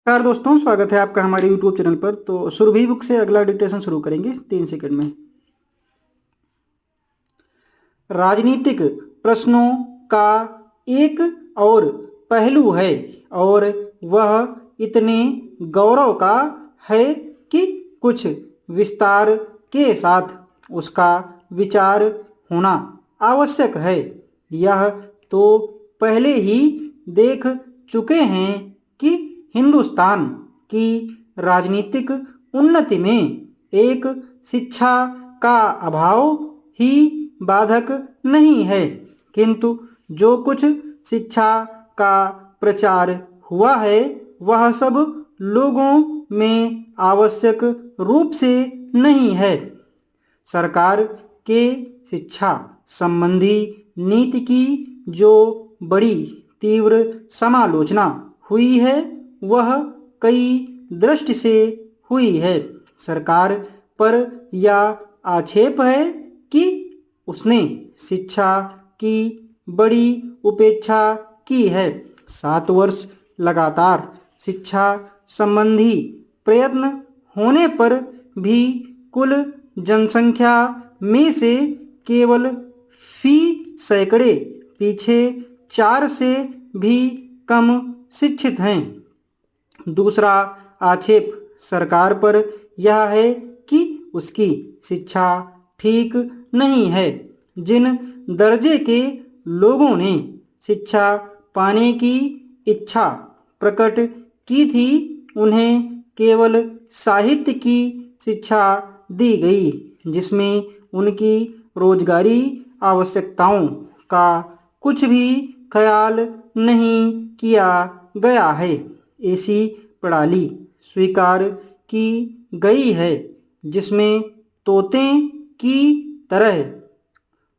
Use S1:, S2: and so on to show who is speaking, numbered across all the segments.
S1: नमस्कार दोस्तों, स्वागत है आपका हमारे YouTube चैनल पर। तो सुरभि बुक से अगला डिक्टेशन शुरू करेंगे 3 सेकंड में। राजनीतिक प्रश्नों का एक और पहलू है और वह इतने गौरव का है कि कुछ विस्तार के साथ उसका विचार होना आवश्यक है। यह तो पहले ही देख चुके हैं कि हिंदुस्तान की राजनीतिक उन्नति में एक शिक्षा का अभाव ही बाधक नहीं है, किंतु जो कुछ शिक्षा का प्रचार हुआ है वह सब लोगों में आवश्यक रूप से नहीं है। सरकार के शिक्षा संबंधी नीति की जो बड़ी तीव्र समालोचना हुई है वह कई दृष्टि से हुई है। सरकार पर यह आक्षेप है कि उसने शिक्षा की बड़ी उपेक्षा की है। 7 वर्ष लगातार शिक्षा संबंधी प्रयत्न होने पर भी कुल जनसंख्या में से केवल फी सैकड़े पीछे 4 से भी कम शिक्षित हैं। दूसरा आक्षेप सरकार पर यह है कि उसकी शिक्षा ठीक नहीं है। जिन दर्जे के लोगों ने शिक्षा पाने की इच्छा प्रकट की थी उन्हें केवल साहित्य की शिक्षा दी गई, जिसमें उनकी रोजगारी आवश्यकताओं का कुछ भी ख्याल नहीं किया गया है। ऐसी प्रणाली स्वीकार की गई है जिसमें तोते की तरह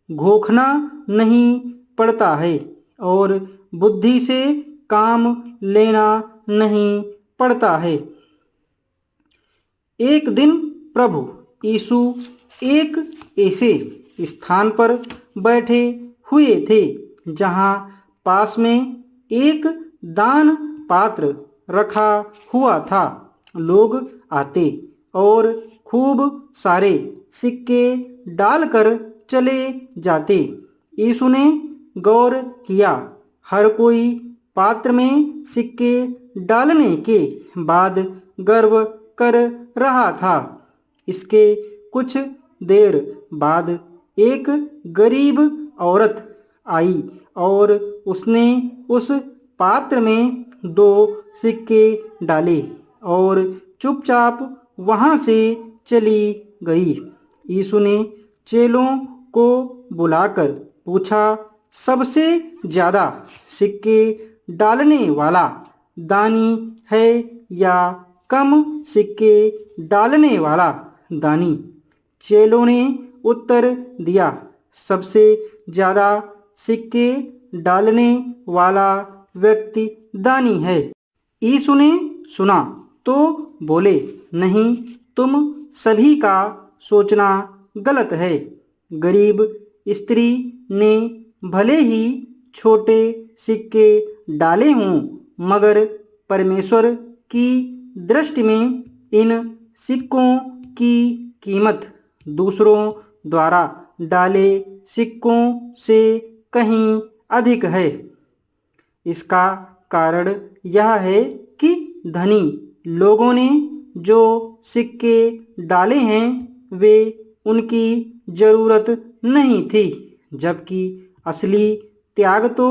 S1: घोखना नहीं पड़ता है और बुद्धि से काम लेना नहीं पड़ता है। एक दिन प्रभु यीशु एक ऐसे स्थान पर बैठे हुए थे जहाँ पास में एक दान पात्र रखा हुआ था। लोग आते और खूब सारे सिक्के डालकर चले जाते। यीशु ने गौर किया, हर कोई पात्र में सिक्के डालने के बाद गर्व कर रहा था। इसके कुछ देर बाद एक गरीब औरत आई और उसने उस पात्र में 2 सिक्के डाले और चुपचाप वहाँ से चली गई। यीशु ने चेलों को बुलाकर पूछा, सबसे ज़्यादा सिक्के डालने वाला दानी है या कम सिक्के डालने वाला दानी? चेलों ने उत्तर दिया, सबसे ज़्यादा सिक्के डालने वाला व्यक्ति दानी है। यीशु ने सुना तो बोले, नहीं, तुम सभी का सोचना गलत है। गरीब स्त्री ने भले ही छोटे सिक्के डाले हों, मगर परमेश्वर की दृष्टि में इन सिक्कों की कीमत दूसरों द्वारा डाले सिक्कों से कहीं अधिक है। इसका कारण यह है कि धनी लोगों ने जो सिक्के डाले हैं वे उनकी ज़रूरत नहीं थी, जबकि असली त्याग तो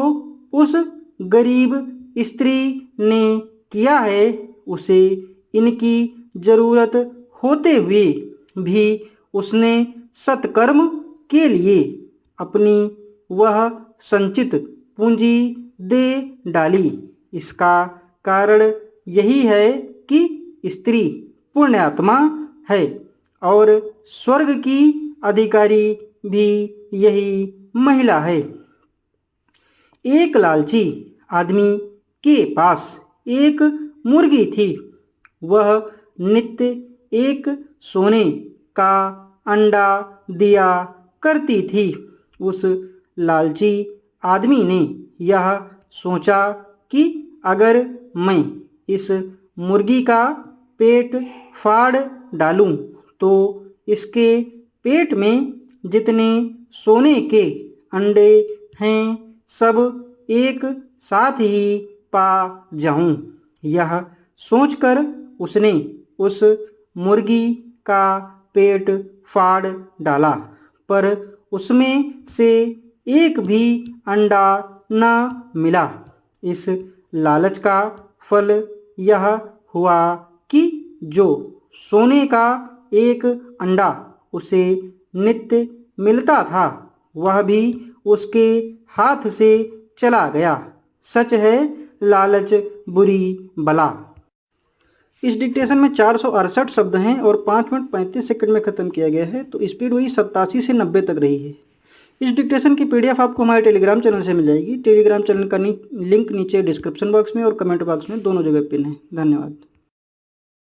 S1: उस गरीब स्त्री ने किया है। उसे इनकी ज़रूरत होते हुए भी उसने सत्कर्म के लिए अपनी वह संचित पूंजी दे डाली। इसका कारण यही है कि स्त्री पुण्यात्मा है और स्वर्ग की अधिकारी भी यही महिला है। एक लालची आदमी के पास एक मुर्गी थी। वह नित्य एक सोने का अंडा दिया करती थी। उस लालची आदमी ने यह सोचा कि अगर मैं इस मुर्गी का पेट फाड़ डालूं तो इसके पेट में जितने सोने के अंडे हैं सब एक साथ ही पा जाऊं। यह सोचकर उसने उस मुर्गी का पेट फाड़ डाला, पर उसमें से एक भी अंडा न मिला। इस लालच का फल यह हुआ कि जो सोने का एक अंडा उसे नित्य मिलता था वह भी उसके हाथ से चला गया। सच है लालच बुरी बला। इस डिक्टेशन में 468 शब्द हैं और 5 मिनट 35 सेकंड में ख़त्म किया गया है, तो स्पीड वही 87 से 90 तक रही है। इस डिक्टेशन की पीडीएफ आपको हमारे टेलीग्राम चैनल से मिल जाएगी। टेलीग्राम चैनल का लिंक नीचे डिस्क्रिप्शन बॉक्स में और कमेंट बॉक्स में दोनों जगह पिन है। धन्यवाद।